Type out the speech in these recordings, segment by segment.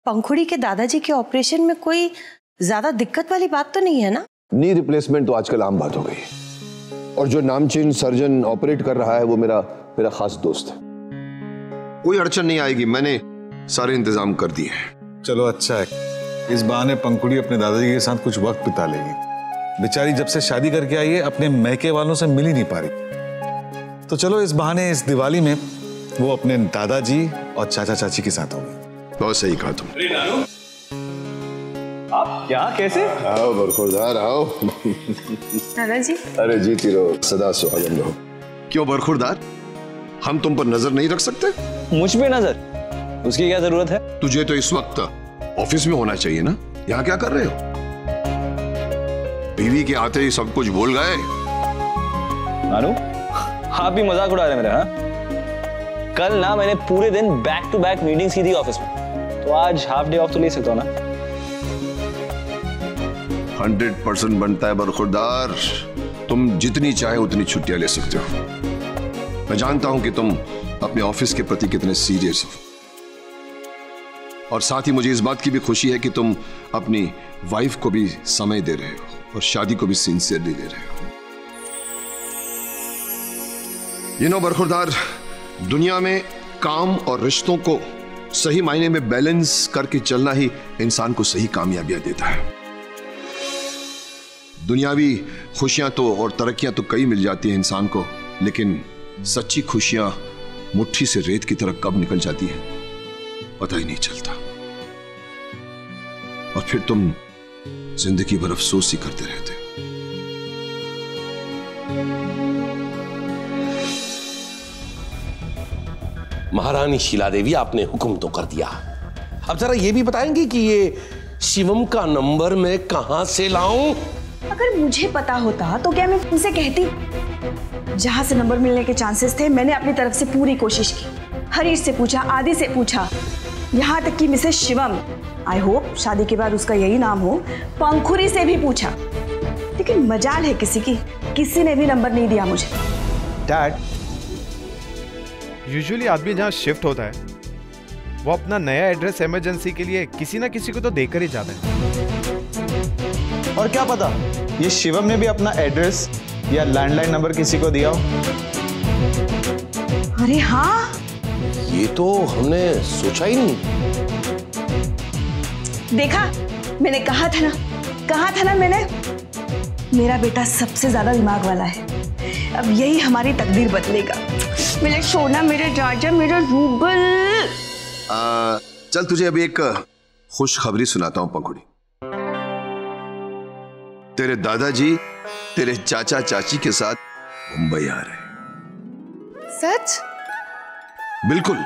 पंखुड़ी के दादाजी के ऑपरेशन में कोई ज्यादा दिक्कत वाली बात तो नहीं है ना? नी रिप्लेसमेंट तो आजकल आम बात हो गई, और जो नामचीन सर्जन ऑपरेट कर रहा है वो मेरा खास दोस्त है। कोई अड़चन नहीं आएगी, मैंने सारे इंतजाम कर दिए हैं। चलो अच्छा है, इस बहाने पंखुड़ी अपने दादाजी के साथ कुछ वक्त बिता लेगी। बेचारी जब से शादी करके आई है अपने मैके वालों से मिल ही नहीं पा रही। तो चलो इस बहाने इस दिवाली में वो अपने दादाजी और चाचा चाची के साथ होगी। बहुत सही कहा तुम। आप यहाँ कैसे? आओ बरखुरदार आओ। दादाजी। अरे जीती रहो, सदा सुहागन रहो। क्यों बरखुरदार, हम तुम पर नजर नहीं रख सकते? मुझ पे नजर? उसकी क्या जरूरत है? तुझे तो इस वक्त ऑफिस में होना चाहिए ना, यहाँ क्या कर रहे हो? बीवी के आते ही सब कुछ भूल गए। नानू, आप भी मजाक उड़ा रहे हैं मेरे? हाँ, कल ना मैंने पूरे दिन बैक टू बैक मीटिंग्स की थी ऑफिस में, तो आज हाफ डे ऑफ तो ले सकता हूँ ना? 100% बनता है बरखुरदार, तुम जितनी चाहे उतनी छुट्टियां ले सकते हो। मैं जानता हूं कि तुम अपने ऑफिस के प्रति कितने सीरियस हो, और साथ ही मुझे इस बात की भी खुशी है कि तुम अपनी वाइफ को भी समय दे रहे हो और शादी को भी सिंसियरली दे रहे हो। यू नो बरखुरदार, दुनिया में काम और रिश्तों को सही मायने में बैलेंस करके चलना ही इंसान को सही कामयाबियां देता है। दुनियावी खुशियां तो और तरक्कियां तो कई मिल जाती हैं इंसान को, लेकिन सच्ची खुशियां मुट्ठी से रेत की तरह कब निकल जाती है पता ही नहीं चलता, और फिर तुम जिंदगी भर अफसोस ही करते रहते हो। महारानी शीला देवी, आपने हुक्म तो कर दिया, अब जरा ये भी बताएंगे कि ये शिवम का नंबर मैं कहां से लाऊं? अगर मुझे पता होता तो क्या मैं तुमसे कहती? जहां से नंबर मिलने के चांसेस थे मैंने अपनी तरफ से पूरी कोशिश की। हरीश से पूछा, आदि से पूछा, यहाँ तक कि मिसेस शिवम, आई होप शादी के बाद उसका यही नाम हो, पंखुड़ी से भी पूछा, लेकिन मजाल है किसी ने भी नंबर नहीं दिया मुझे। डैड, यूजुअली आदमी जहाँ शिफ्ट होता है वो अपना नया एड्रेस इमरजेंसी के लिए किसी ना किसी को तो देकर ही जाता है। और क्या पता ये शिवम ने भी अपना एड्रेस या लैंडलाइन नंबर किसी को दिया हो। अरे हाँ, ये तो हमने सोचा ही नहीं। देखा, मैंने कहा था ना मैंने, मेरा बेटा सबसे ज्यादा दिमाग वाला है। अब यही हमारी तकदीर बदलेगा। मेरे सोना, मेरे राजा, मेरा रूबल। चल तुझे अभी एक खुशखबरी सुनाता हूं पंखुड़ी। तेरे दादाजी तेरे चाचा चाची के साथ मुंबई आ रहे। सच? बिल्कुल।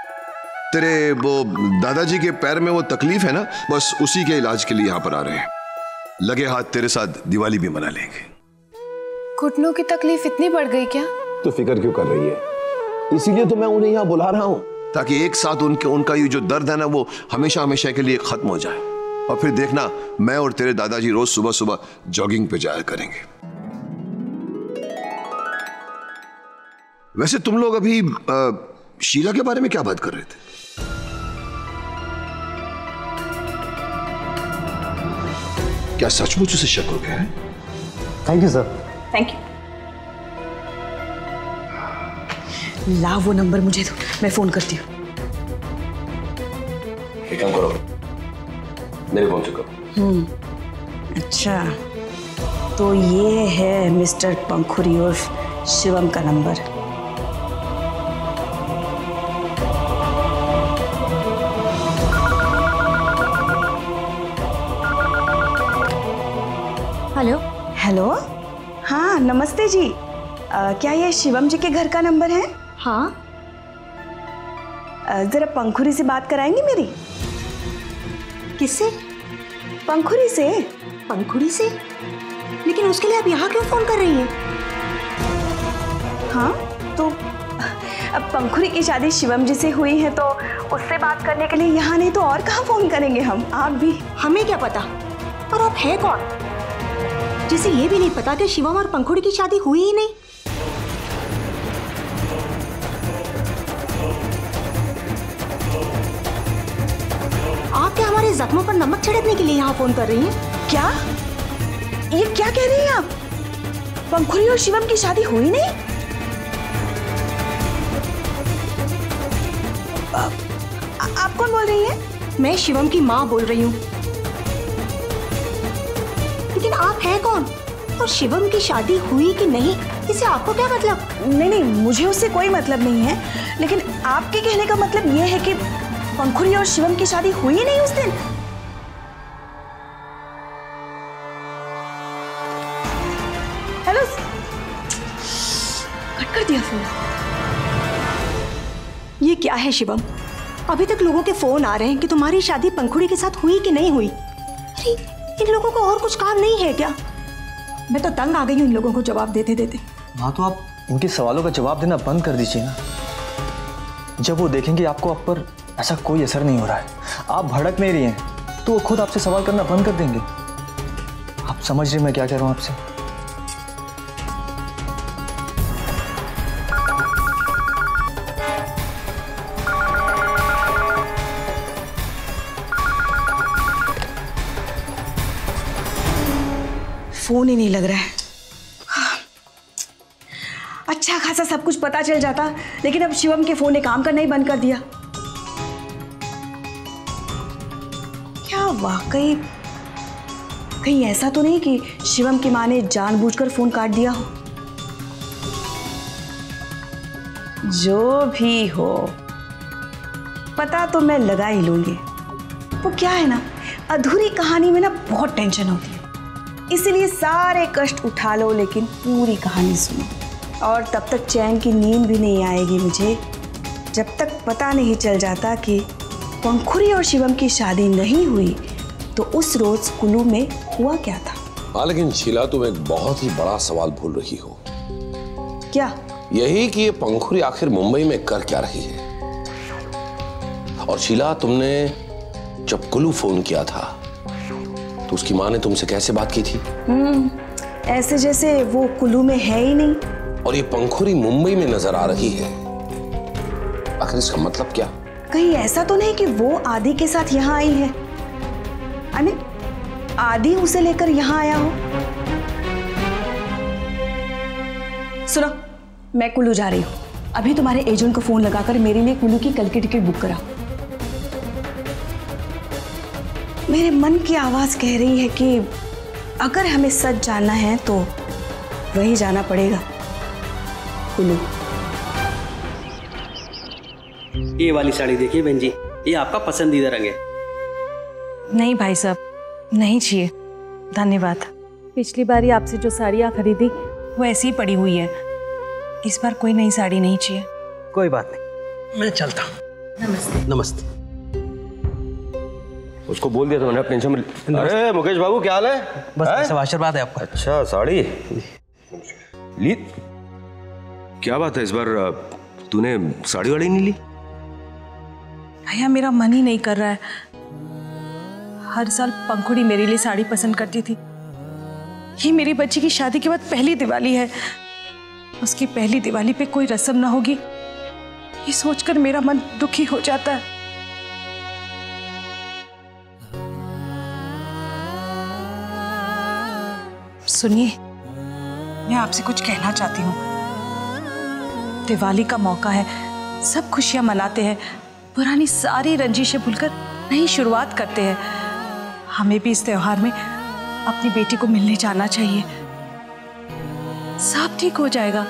तेरे वो दादाजी के पैर में वो तकलीफ है ना, बस उसी के इलाज के लिए यहां पर आ रहे हैं। लगे हाथ तेरे साथ दिवाली भी मना लेंगे। घुटनों की तकलीफ इतनी बढ़ गई क्या? तो फिक्र क्यों कर रही है? इसीलिए तो मैं उन्हें यहां बुला रहा हूं, ताकि एक साथ उनका ये जो दर्द है ना वो हमेशा हमेशा के लिए खत्म हो जाए। और फिर देखना, मैं और तेरे दादाजी रोज सुबह सुबह जॉगिंग पे जाया करेंगे। वैसे तुम लोग अभी शीला के बारे में क्या बात कर रहे थे? क्या सचमुच उसे शक हो गया है? Thank you sir. Thank you. ला वो नंबर मुझे दो, मैं फोन करती हूँ। एक काम करो, मेरे फोन से करो। अच्छा, तो ये है मिस्टर पंखुड़ी और शिवम का नंबर। हेलो। हेलो, हाँ नमस्ते जी। क्या ये शिवम जी के घर का नंबर है? हाँ। जरा पंखुड़ी से बात कराएंगी मेरी? किससे? पंखुड़ी से। पंखुड़ी से? लेकिन उसके लिए आप यहाँ क्यों फोन कर रही हैं? हाँ, तो अब पंखुड़ी की शादी शिवम जी से हुई है तो उससे बात करने के लिए यहाँ नहीं तो और कहाँ फोन करेंगे हम? आप भी। हमें क्या पता? और आप है कौन जिसे ये भी नहीं पता कि शिवम और पंखुड़ी की शादी हुई ही नहीं? आप क्या हमारे जख्मों पर नमक छिड़कने के लिए यहाँ फोन कर रही हैं? क्या? ये क्या कह रही हैं आप? पंखुड़ी और शिवम की शादी हुई नहीं? आप कौन बोल रही हैं? मैं शिवम की माँ बोल रही हूँ। लेकिन आप हैं कौन? और शिवम की शादी हुई कि नहीं, इससे आपको क्या मतलब? नहीं नहीं, मुझे उससे कोई मतलब नहीं है, लेकिन आपके कहने का मतलब ये है कि पंखुड़ी और शिवम की शादी हुई ही नहीं उस दिन। हेलो, कट कर दिया फोन। ये क्या है शिवम? अभी तक लोगों के फोन आ रहे हैं कि तुम्हारी शादी पंखुड़ी के साथ हुई कि नहीं हुई। अरे इन लोगों को और कुछ काम नहीं है क्या? मैं तो तंग आ गई हूँ इन लोगों को जवाब देते देते। हाँ तो आप इनके सवालों का जवाब देना बंद कर दीजिए ना। जब वो देखेंगे आपको आप पर ऐसा कोई असर नहीं हो रहा है, आप भड़क नहीं रही हैं, तो वो खुद आपसे सवाल करना बंद कर देंगे। आप समझ रहे मैं क्या कह रहा हूँ आपसे? फोन ही नहीं लग रहा है। अच्छा खासा सब कुछ पता चल जाता, लेकिन अब शिवम के फोन ने काम करना ही बंद कर दिया। क्या वाकई कहीं ऐसा तो नहीं कि शिवम की माँ ने जानबूझकर फोन काट दिया हो? जो भी हो, पता तो मैं लगा ही लूंगी। वो क्या है ना, अधूरी कहानी में ना बहुत टेंशन होती है, इसीलिए सारे कष्ट उठा लो लेकिन पूरी कहानी सुनो। और तब तक चैन की नींद भी नहीं आएगी मुझे जब तक पता नहीं चल जाता कि पंखुड़ी और शिवम की शादी नहीं हुई तो उस रोज कुल्लू में हुआ क्या था। हाँ लेकिन शीला, तुम एक बहुत ही बड़ा सवाल भूल रही हो। क्या? यही कि ये पंखुड़ी आखिर मुंबई में कर क्या रही है। और शीला, तुमने जब कुल्लू फोन किया था तो उसकी माँ ने तुमसे कैसे बात की थी? ऐसे जैसे वो कुल्लू में है ही नहीं। और ये पंखुड़ी मुंबई में नजर आ रही है, आखिर इसका मतलब क्या? कहीं ऐसा तो नहीं कि वो आदि के साथ यहाँ आई है? आई मीन, आदि उसे लेकर यहाँ आया हो? सुनो, मैं कुल्लू जा रही हूँ। अभी तुम्हारे एजेंट को फोन लगाकर मेरे लिए कुल्लू की कल की टिकट बुक कराओ। मेरे मन की आवाज कह रही है कि अगर हमें सच जानना है तो वही जाना पड़ेगा, कुल्लू। ये वाली साड़ी देखिए बहन जी, ये आपका पसंदीदा रंग है। नहीं भाई साहब, नहीं चाहिए, धन्यवाद। पिछली बारी आपसे जो साड़ियाँ खरीदी वो ऐसी ही पड़ी हुई है, इस बार कोई नई साड़ी नहीं चाहिए। कोई बात नहीं, मैं चलता हूँ। नमस्ते। नमस्ते। उसको बोल दिया तो मैंने अपने टेंशन। अरे मुकेश बाबू, क्या हाल है? बस सब आशीर्वाद है आपका। अच्छा, साड़ी ली? क्या बात है, इस बार तूने साड़ी वाड़ी नहीं ली? भैया मेरा मन ही नहीं कर रहा है। हर साल पंखुड़ी मेरे लिए साड़ी पसंद करती थी। ये मेरी बच्ची की शादी के बाद पहली दिवाली है, उसकी पहली दिवाली पे कोई रस्म ना होगी, ये सोचकर मेरा मन दुखी हो जाता है। सुनिए, मैं आपसे कुछ कहना चाहती हूँ। दिवाली का मौका है, सब खुशियां मनाते हैं, पुरानी सारी रंजिशें भूलकर नई शुरुआत करते हैं। हमें भी इस त्योहार में अपनी बेटी को मिलने जाना चाहिए, सब ठीक हो जाएगा।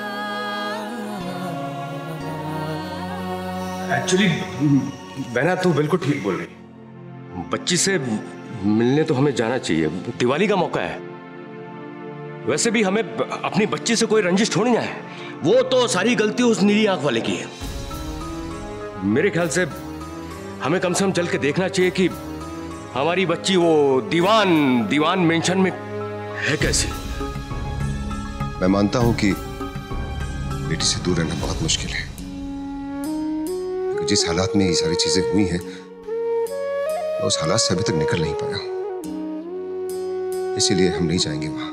एक्चुअली बहना, तू बिल्कुल ठीक बोल रही। बच्ची से मिलने तो हमें जाना चाहिए, दिवाली का मौका है। वैसे भी हमें अपनी बच्ची से कोई रंजिश थोड़ी ना है, वो तो सारी गलती उस नीली आंख वाले की है। मेरे ख्याल से हमें कम से कम चल के देखना चाहिए कि हमारी बच्ची वो दीवान मेंशन में है कैसी। मैं मानता हूं कि बेटी से दूर रहना बहुत मुश्किल है, क्योंकि जिस हालात में ये सारी चीजें हुई हैं, मैं उस हालात से अभी तक निकल नहीं पाया हूं। इसीलिए हम नहीं जाएंगे वहां।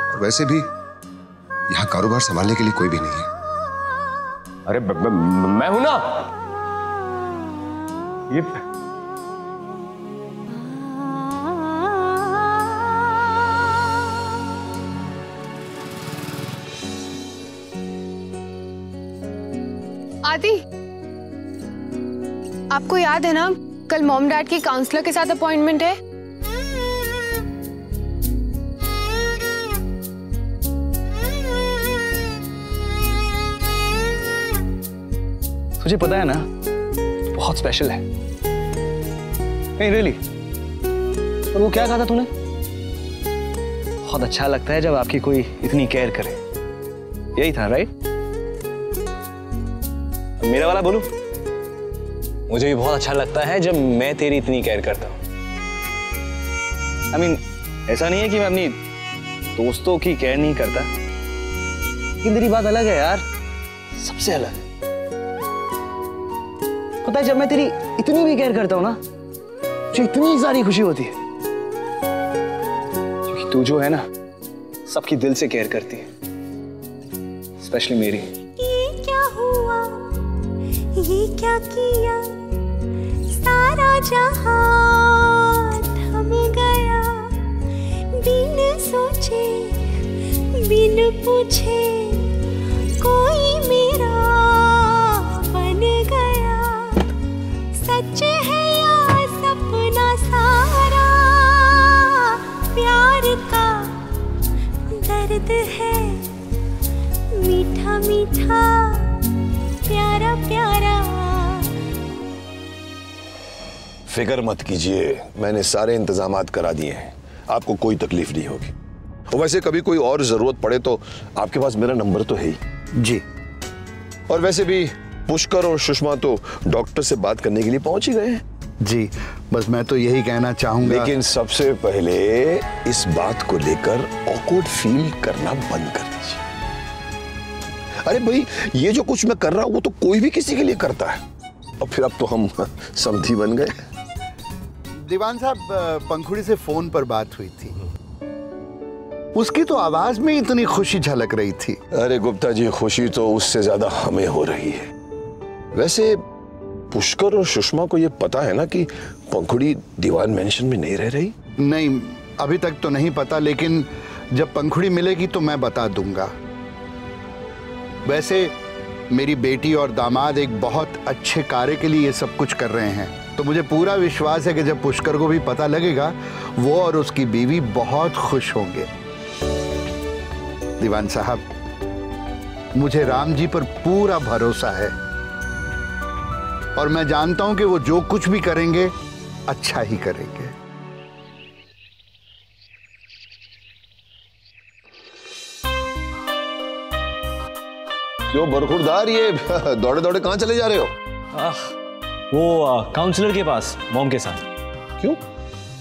और वैसे भी यहां कारोबार संभालने के लिए कोई भी नहीं है। अरे मैं हूं ना। ये आदि, आपको याद है ना कल मॉम डैड की काउंसलर के साथ अपॉइंटमेंट है? तुझे पता है ना, बहुत स्पेशल है। नहीं रियली। और वो क्या कहा था तूने? बहुत अच्छा लगता है जब आपकी कोई इतनी केयर करे। यही था राइट? मेरा वाला बोलूं? मुझे भी बहुत अच्छा लगता है जब मैं तेरी इतनी केयर करता हूं। I mean, ऐसा नहीं है कि मैं अपनी दोस्तों की केयर नहीं करता, लेकिन तेरी बात अलग है यार, सबसे अलग है। पता है जब मैं तेरी इतनी भी केयर करता हूं ना, मुझे इतनी सारी खुशी होती है, क्योंकि तू जो है ना सबकी दिल से केयर करती है, स्पेशली मेरी। ये क्या हुआ, ये क्या किया, सारा जहां थम गया, बिन सोचे बिन पूछे कोई मेरा बन गया। सच है या सपना सारा, प्यार का दर्द है मीठा मीठा प्यारा प्यारा। फिक्र मत कीजिए, मैंने सारे इंतजामात करा दिए हैं, आपको कोई तकलीफ नहीं होगी। और वैसे कभी कोई और जरूरत पड़े तो आपके पास मेरा नंबर तो है ही जी। और वैसे भी पुष्कर और सुषमा तो डॉक्टर से बात करने के लिए पहुंच ही गए हैं जी। बस मैं तो यही कहना चाहूंगा, लेकिन सबसे पहले इस बात को लेकर ऑकवर्ड फील करना बंद कर दीजिए। अरे भाई, ये जो कुछ मैं कर रहा हूं वो तो कोई भी किसी के लिए करता है, और फिर अब तो हम समधी बन गए। दीवान साहब, पंखुड़ी से फोन पर बात हुई थी, उसकी तो आवाज में इतनी खुशी झलक रही थी। अरे गुप्ता जी, खुशी तो उससे ज्यादा हमें हो रही है। वैसे पुष्कर और सुषमा को ये पता है ना कि पंखुड़ी दीवान मेंशन में नहीं रह रही? नहीं, अभी तक तो नहीं पता, लेकिन जब पंखुड़ी मिलेगी तो मैं बता दूंगा। वैसे मेरी बेटी और दामाद एक बहुत अच्छे कार्य के लिए ये सब कुछ कर रहे हैं, तो मुझे पूरा विश्वास है कि जब पुष्कर को भी पता लगेगा, वो और उसकी बीवी बहुत खुश होंगे। दीवान साहब, मुझे राम जी पर पूरा भरोसा है, और मैं जानता हूं कि वो जो कुछ भी करेंगे अच्छा ही करेंगे। क्यों बरखुरदार, ये दौड़े दौड़े कहां चले जा रहे हो? वो काउंसलर के पास मॉम के साथ। क्यों?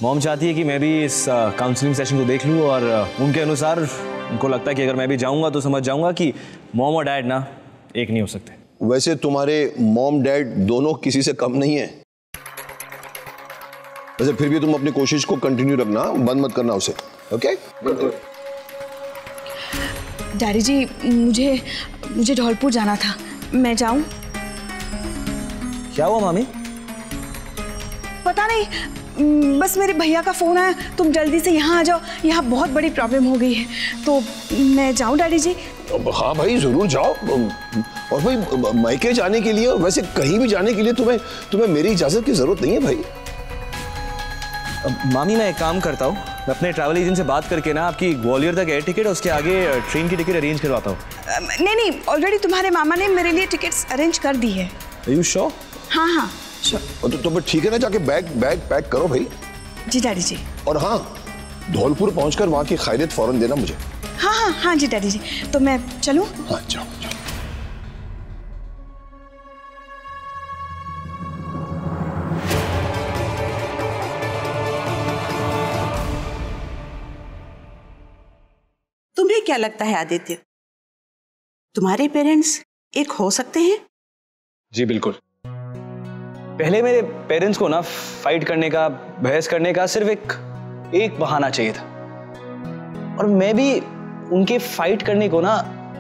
मॉम चाहती है कि मैं भी इस काउंसलिंग सेशन को देख लूं, और उनके अनुसार उनको लगता है कि अगर मैं भी जाऊंगा तो समझ जाऊंगा कि मॉम और डैड ना एक नहीं हो सकते। वैसे तुम्हारे मॉम डैड दोनों किसी से कम नहीं है। वैसे फिर भी तुम अपनी कोशिश को कंटिन्यू रखना, बंद मत करना उसे, ओके? डैडी जी, मुझे धौलपुर जाना था, मैं जाऊं? क्या हुआ मामी? पता नहीं, बस मेरे भैया का फोन आया, तुम जल्दी से यहाँ आ जाओ, यहाँ बहुत बड़ी प्रॉब्लम हो गई है। तो मैं जाऊं डैडी जी? हाँ भाई, जरूर जाओ। और भाई, मायके जाने के लिए, वैसे कहीं भी जाने के लिए तुम्हें मेरी इजाजत की जरूरत नहीं है भाई। मामी, मैं एक काम करता हूँ, मैं अपने ट्रैवल एजेंट से बात करके ना आपकी ग्वालियर तक एयर टिकट, उसके आगे ट्रेन की टिकट अरेंज करवाता हूँ। नहीं, ऑलरेडी तुम्हारे मामा ने मेरे लिए टिकट्स अरेंज कर दी है। Are you sure? हाँ श्योर। तो ठीक है ना, जाके बैग पैक करो भाई। जी डैडी जी। और हाँ, धौलपुर पहुंचकर वहां की खैरियत फौरन देना मुझे। हाँ जी डैडी जी। तो मैं चलूं? हाँ, जाओ। तुम्हें क्या लगता है आदित्य, तुम्हारे पेरेंट्स एक हो सकते हैं? जी बिल्कुल। पहले मेरे पेरेंट्स को ना फाइट करने का, बहस करने का सिर्फ एक बहाना चाहिए था, और मैं भी उनके फाइट करने को ना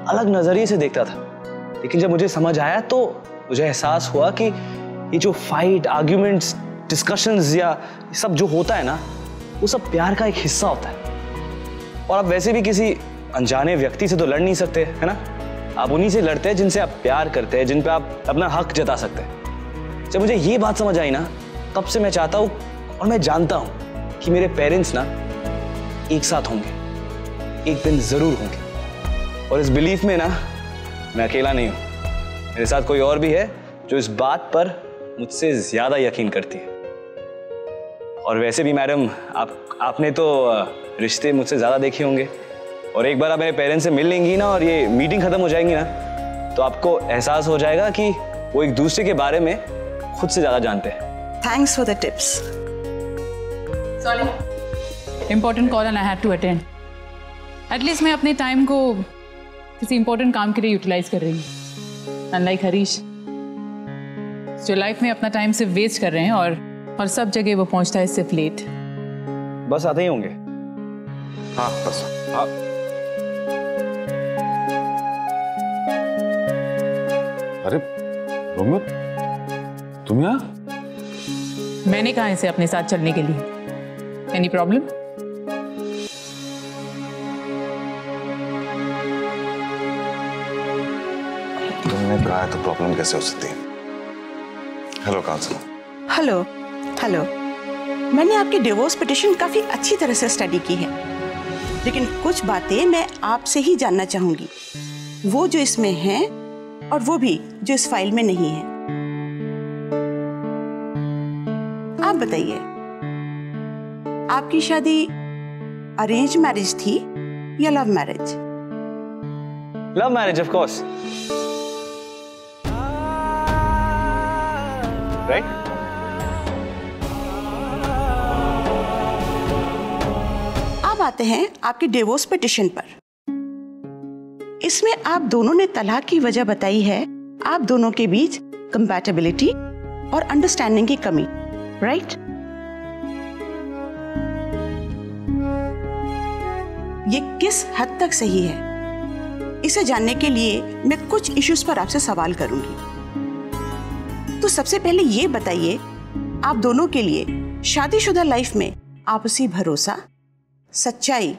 अलग नजरिए से देखता था। लेकिन जब मुझे समझ आया तो मुझे एहसास हुआ कि ये जो फाइट, आर्ग्यूमेंट्स, डिस्कशंस या सब जो होता है ना, वो सब प्यार का एक हिस्सा होता है। और आप वैसे भी किसी अनजाने व्यक्ति से तो लड़ नहीं सकते, है ना? आप उन्हीं से लड़ते हैं जिनसे आप प्यार करते हैं, जिन पे आप अपना हक जता सकते हैं। जब मुझे ये बात समझ आई ना, तब से मैं चाहता हूँ और मैं जानता हूँ कि मेरे पेरेंट्स ना एक साथ होंगे, एक दिन जरूर होंगे। और इस बिलीफ में ना मैं अकेला नहीं हूँ, मेरे साथ कोई और भी है जो इस बात पर मुझसे ज्यादा यकीन करती है। और वैसे भी मैडम, आपने तो रिश्ते मुझसे ज्यादा देखे होंगे, और एक बार आप मेरे पेरेंट्स से मिल लेंगी ना और ये मीटिंग खत्म हो जाएंगी ना, तो आपको एहसास हो जाएगा कि वो एक दूसरे के बारे में खुद से ज्यादा जानते हैं। Thanks for the tips. Sorry, important call and I had to attend. At least मैं अपने टाइम को किसी इम्पोर्टेंट काम के लिए यूटिलाइज कर रही हूँ, अनलाइक हरीश जो लाइफ में अपना टाइम सिर्फ वेस्ट कर रहे हैं और सब जगह वो पहुंचता है सिर्फ लेट। बस आते ही होंगे। हाँ बस। हाँ। अरे रोमियो, तुम यहाँ? मैंने कहा इसे अपने साथ चलने के लिए। Any problem? तुमने कहा है तो प्रॉब्लम कैसे हो सकती है? Hello counsellor. हेलो हेलो, मैंने आपकी डिवोर्स पिटिशन काफी अच्छी तरह से स्टडी की है, लेकिन कुछ बातें मैं आपसे ही जानना चाहूंगी, वो जो इसमें हैं और वो भी जो इस फाइल में नहीं है। आप बताइए, आपकी शादी अरेंज मैरिज थी या love marriage? Love marriage of course, right? अब आते हैं आपकी डिवोर्स पिटिशन पर। इसमें आप दोनों ने तलाक की वजह बताई है आप दोनों के बीच कंपैटिबिलिटी और अंडरस्टैंडिंग की कमी, राइट? ये किस हद तक सही है, इसे जानने के लिए मैं कुछ इश्यूज पर आपसे सवाल करूंगी। तो सबसे पहले ये बताइए, आप दोनों के लिए शादीशुदा लाइफ में आपसी भरोसा, सच्चाई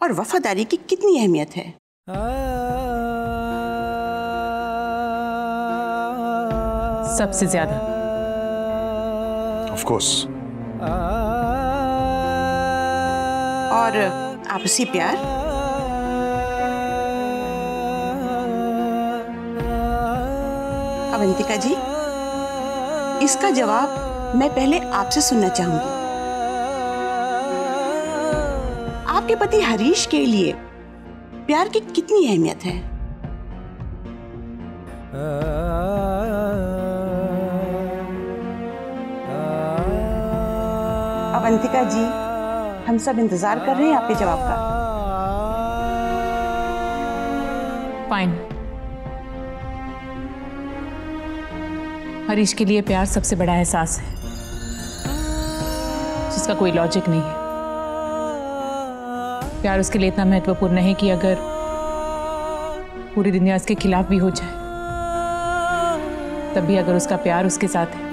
और वफादारी की कितनी अहमियत है? सबसे ज्यादा। Of course. और आपसी प्यार? अवंतिका जी, इसका जवाब मैं पहले आपसे सुनना चाहूंगी। आपके पति हरीश के लिए प्यार की कितनी अहमियत है? अवंतिका जी, हम सब इंतजार कर रहे हैं आपके जवाब का। फाइन। हरीश के लिए प्यार सबसे बड़ा एहसास है, जिसका कोई लॉजिक नहीं है। प्यार उसके लिए इतना महत्वपूर्ण है कि अगर पूरी दुनिया उसके खिलाफ भी हो जाए, तब भी अगर उसका प्यार उसके साथ है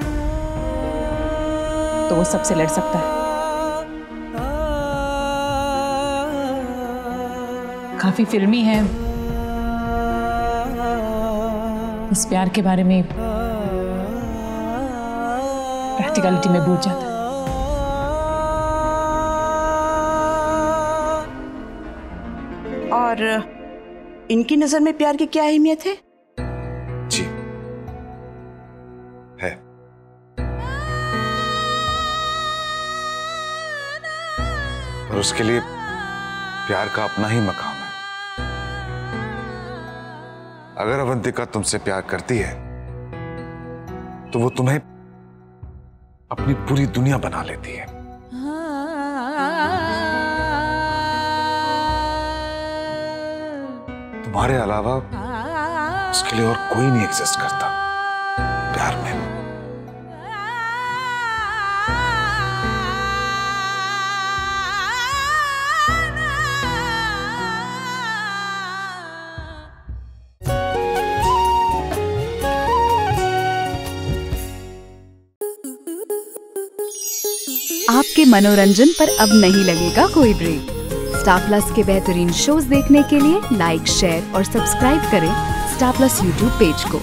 तो वो सबसे लड़ सकता है। काफी फिल्मी है, इस प्यार के बारे में प्रैक्टिकलिटी में भूल जाता है। और इनकी नजर में प्यार की क्या अहमियत है? जी है। पर उसके लिए प्यार का अपना ही मकाम है। अगर अवंतिका तुमसे प्यार करती है तो वो तुम्हें अपनी पूरी दुनिया बना लेती है। तुम्हारे अलावा उसके लिए और कोई नहीं एग्जिस्ट करता प्यार में। आपके मनोरंजन पर अब नहीं लगेगा कोई ब्रेक। स्टार प्लस के बेहतरीन शोज देखने के लिए लाइक, शेयर और सब्सक्राइब करें स्टार प्लस यूट्यूब पेज को।